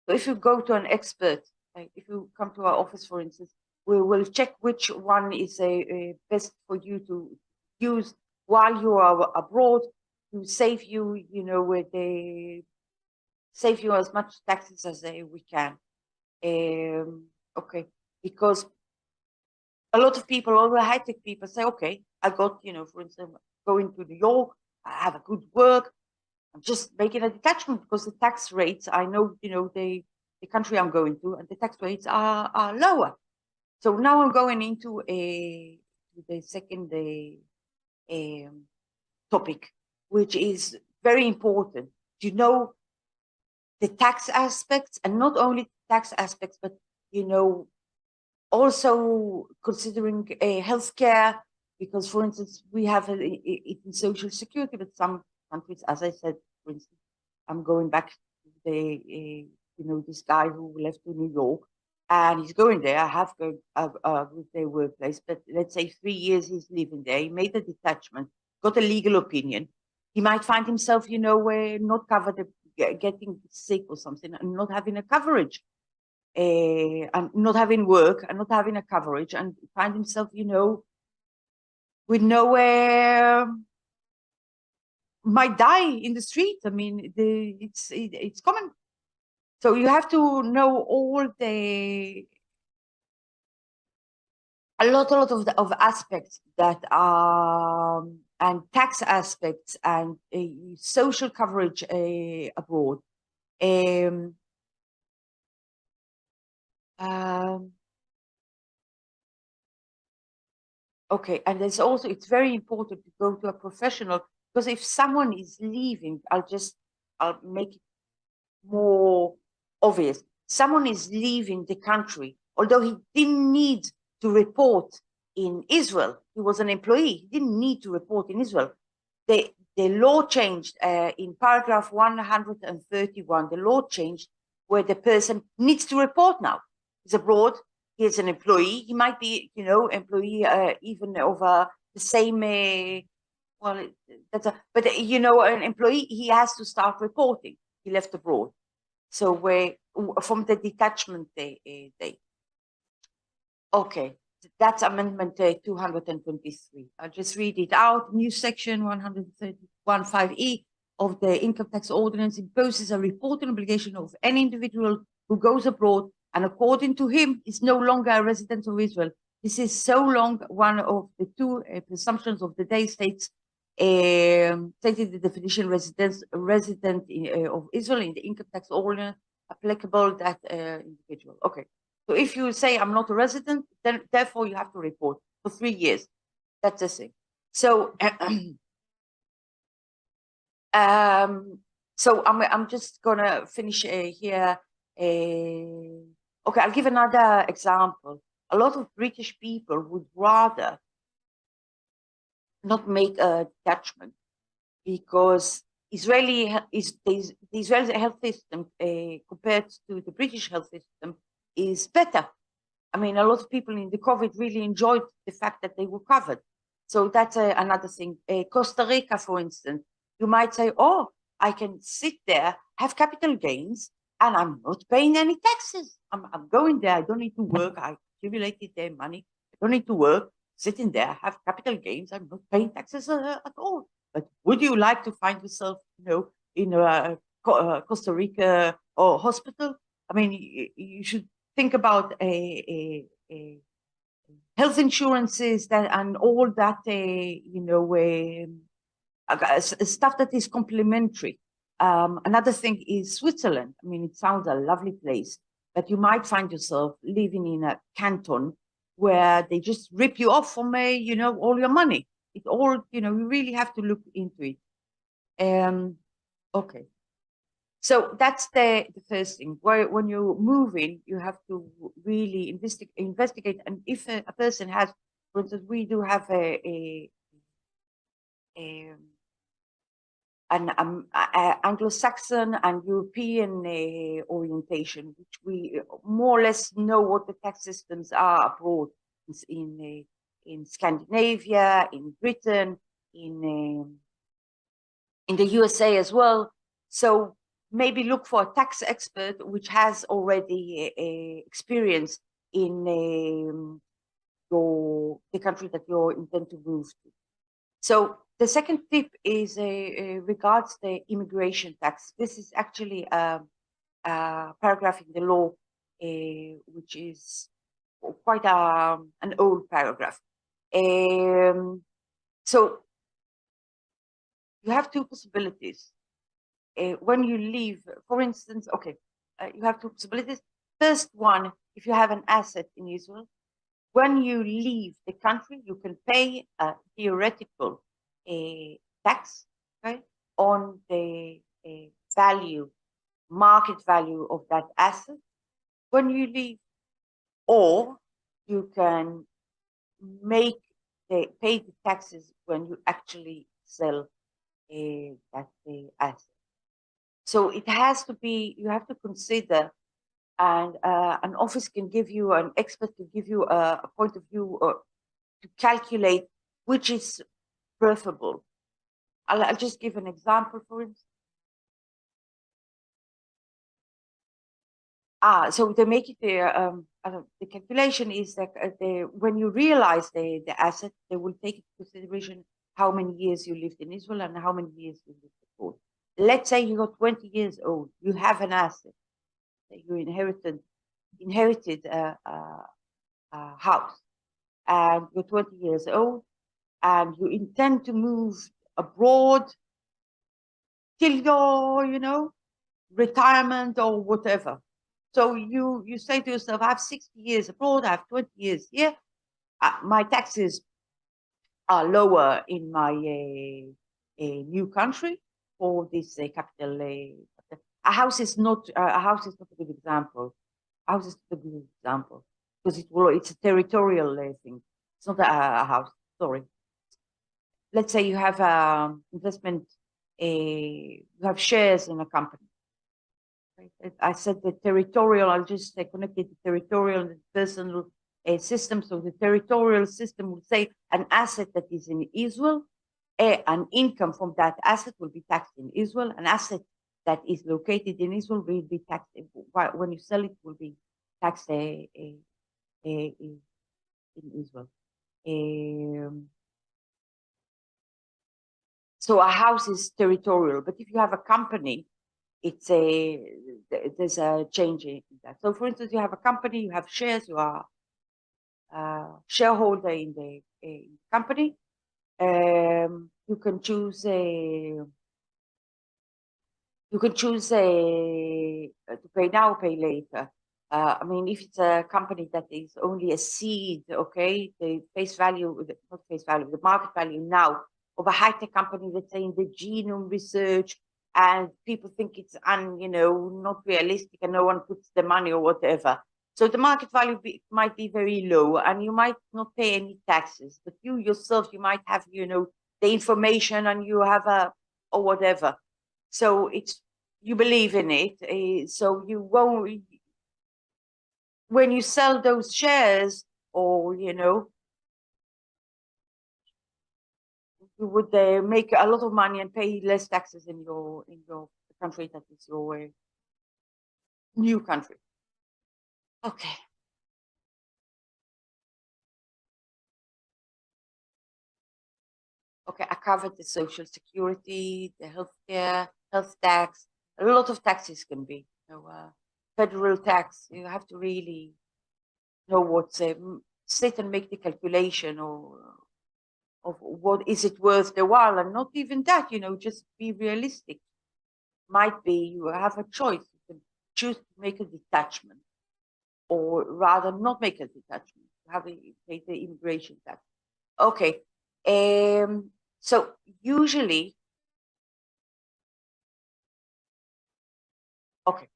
So if you go to an expert, if you come to our office, for instance, we will check which one is best for you to use while you are abroad to save you, you know, with they save you as much taxes as we can. Okay, because a lot of people, all the high-tech people say, okay, I got, you know, for instance, going to New York, I have a good work, I'm just making a detachment because the tax rates, I know, you know, the country I'm going to, and the tax rates are lower. So now I'm going into the second topic, which is very important. You know, the tax aspects, and not only tax aspects, but, you know, also considering healthcare, because, for instance, we have it in social security, but some countries, as I said, for instance, I'm going back to the, you know, this guy who left to New York, and he's going there. I have a good day workplace, but let's say 3 years he's living there. He made a detachment, got a legal opinion. He might find himself, you know, not covered, getting sick or something, and not having a coverage. And not having work and not having a coverage, and find himself, you know, with nowhere, might die in the street. I mean, it's common. So you have to know all a lot of aspects that are and tax aspects and social coverage abroad. Okay, and there's also, it's very important to go to a professional, because if someone is leaving, I'll make it more obvious. Someone is leaving the country, although he didn't need to report in Israel. He was an employee. He didn't need to report in Israel. The law changed in paragraph 131. The law changed where the person needs to report now. He's abroad. He is an employee. He might be, you know, employee even over the same. Well, but you know, an employee, he has to start reporting. He left abroad. So from the detachment date. Okay, that's Amendment 223. I'll just read it out. New section 131(5)(e) of the Income Tax Ordinance imposes a reporting obligation of any individual who goes abroad and, according to him, is no longer a resident of Israel. This is so long one of the two presumptions of the day states, stated the definition resident of Israel in the Income Tax Ordinance applicable that individual. Okay. So if you say I'm not a resident, then therefore you have to report for 3 years. That's the thing. So, so I'm just gonna finish here. Okay, I'll give another example. A lot of British people would rather not make a detachment because the Israeli health system compared to the British health system is better. I mean, a lot of people in the COVID really enjoyed the fact that they were covered. So that's another thing. Costa Rica, for instance, you might say, oh, I can sit there, have capital gains, and I'm not paying any taxes. I'm going there. I don't need to work. I accumulated their money. I don't need to work. Sitting there, have capital gains. I'm not paying taxes at all. But would you like to find yourself, you know, in a Costa Rica or hospital? I mean, you should think about health insurances and all that, you know, stuff that is complementary. Another thing is Switzerland. I mean, it sounds a lovely place, but you might find yourself living in a canton where they just rip you off from, you know, all your money. It all, you know, you really have to look into it. Okay. So that's the first thing. When you're moving, you have to really investigate. And if a person has, for instance, we do have an Anglo-Saxon and European orientation, which we more or less know what the tax systems are abroad in Scandinavia, in Britain, in the USA as well. So maybe look for a tax expert which has already experience in the country that you intend to move to. So the second tip is regards the immigration tax. This is actually a paragraph in the law, which is quite an old paragraph. So you have two possibilities. When you leave, for instance, you have two possibilities. First one, if you have an asset in Israel, when you leave the country, you can pay a theoretical tax, okay, on the value, market value of that asset when you leave, or you can pay the taxes when you actually sell that asset. So it has to be, you have to consider, and an office can give you, an expert can give you a point of view to calculate which is preferable. I'll just give an example, for instance. So they make it the calculation is that when you realize the asset, they will take into consideration how many years you lived in Israel and how many years you lived abroad. Let's say you're 20 years old, you have an asset that you inherited a house, and you're 20 years old, and you intend to move abroad till your, retirement or whatever. So you say to yourself, I have 60 years abroad, I have 20 years here. My taxes are lower in my new country for this capital. A house is not a good example. A house is not a good example because it's a territorial thing. It's not a house. Sorry. Let's say you have investment. You have shares in a company. I said the territorial. I'll just connect the territorial and the personal system. So the territorial system will say an asset that is in Israel, an income from that asset will be taxed in Israel. An asset that is located in Israel will be taxed when you sell it. Will be taxed in Israel. So a house is territorial, but if you have a company, there's a change in that. So, for instance, you have a company, you have shares, you are a shareholder in the company. You can choose to pay now, pay later. I mean, if it's a company that is only a seed, okay, the face value, not face value, the market value now of a high-tech company, let's say in the genome research, and people think it's not realistic, and no one puts the money or whatever. So the market value might be very low, and you might not pay any taxes. But you yourself, you might have, the information, and you have or whatever. So you believe in it. So you won't, when you sell those shares, or you would make a lot of money and pay less taxes in your country that is your new country. Okay. Okay, I covered the social security, the healthcare, health tax. A lot of taxes can be. Federal tax. You have to really know what's sit and make the calculation of what is it worth the while, and not even that. Just be realistic. Might be you have a choice. You can choose to make a detachment, or rather not make a detachment. Pay the immigration tax. Okay. So usually, okay,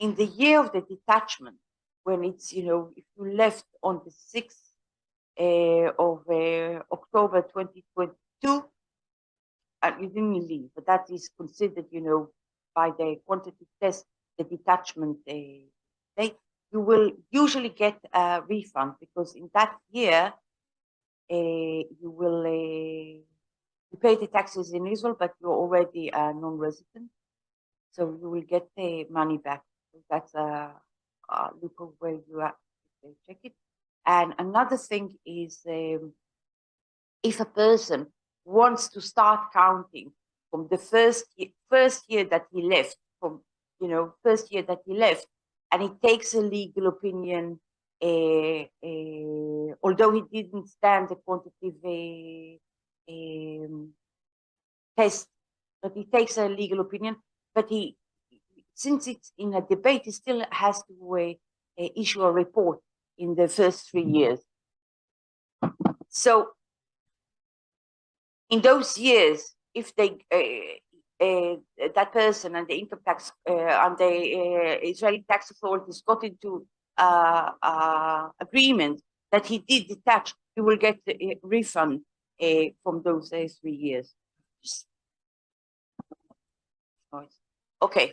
in the year of the detachment, when it's, if you left on the 6th of October 2022, and you didn't leave, but that is considered, by the quantity test, the detachment date, you will usually get a refund, because in that year, you pay the taxes in Israel, but you're already a non-resident, so you will get the money back. So that's a loophole where you have to check it. And another thing is, if a person wants to start counting from the first year that he left, from first year that he left, and he takes a legal opinion, although he didn't stand the quantitative test, but he takes a legal opinion, but since it's in a debate, he still has to issue a report in the first 3 years. So in those years, if they that person and the income tax and the Israeli tax authorities got into agreement that he did detach, he will get a refund from those 3 years. Okay.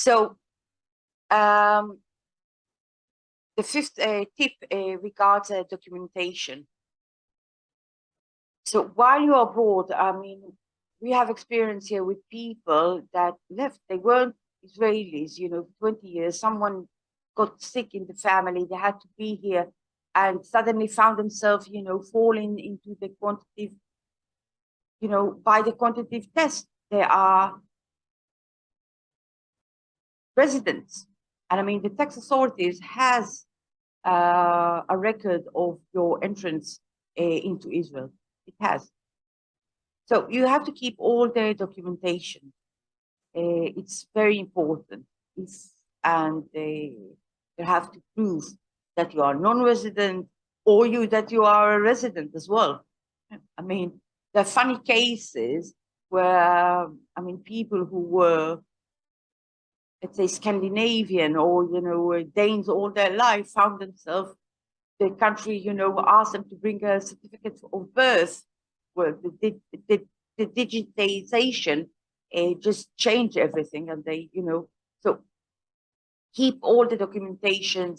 So the fifth tip regards documentation. So while you're abroad, I mean, we have experience here with people that left. They weren't Israelis, 20 years. Someone got sick in the family. They had to be here and suddenly found themselves, falling into the quantitative, by the quantitative test. They are residents. And I mean, the tax authorities has a record of your entrance into Israel. It has. So you have to keep all the documentation. It's very important. And you have to prove that you are non-resident or that you are a resident as well. I mean, there are funny cases where, I mean, people who were, let's say, Scandinavian or, Danes all their life found themselves, the country, asked them to bring a certificate of birth. Well, the digitization just changed everything, and they, so keep all the documentations.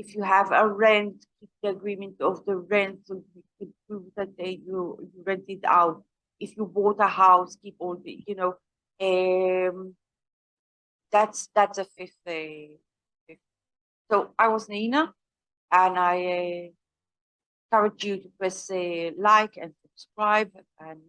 If you have a rent, keep the agreement of the rent, so you can prove that you rented out. If you bought a house, keep all the, that's a fifth. So I was Nina, and I encourage you to press like and subscribe, and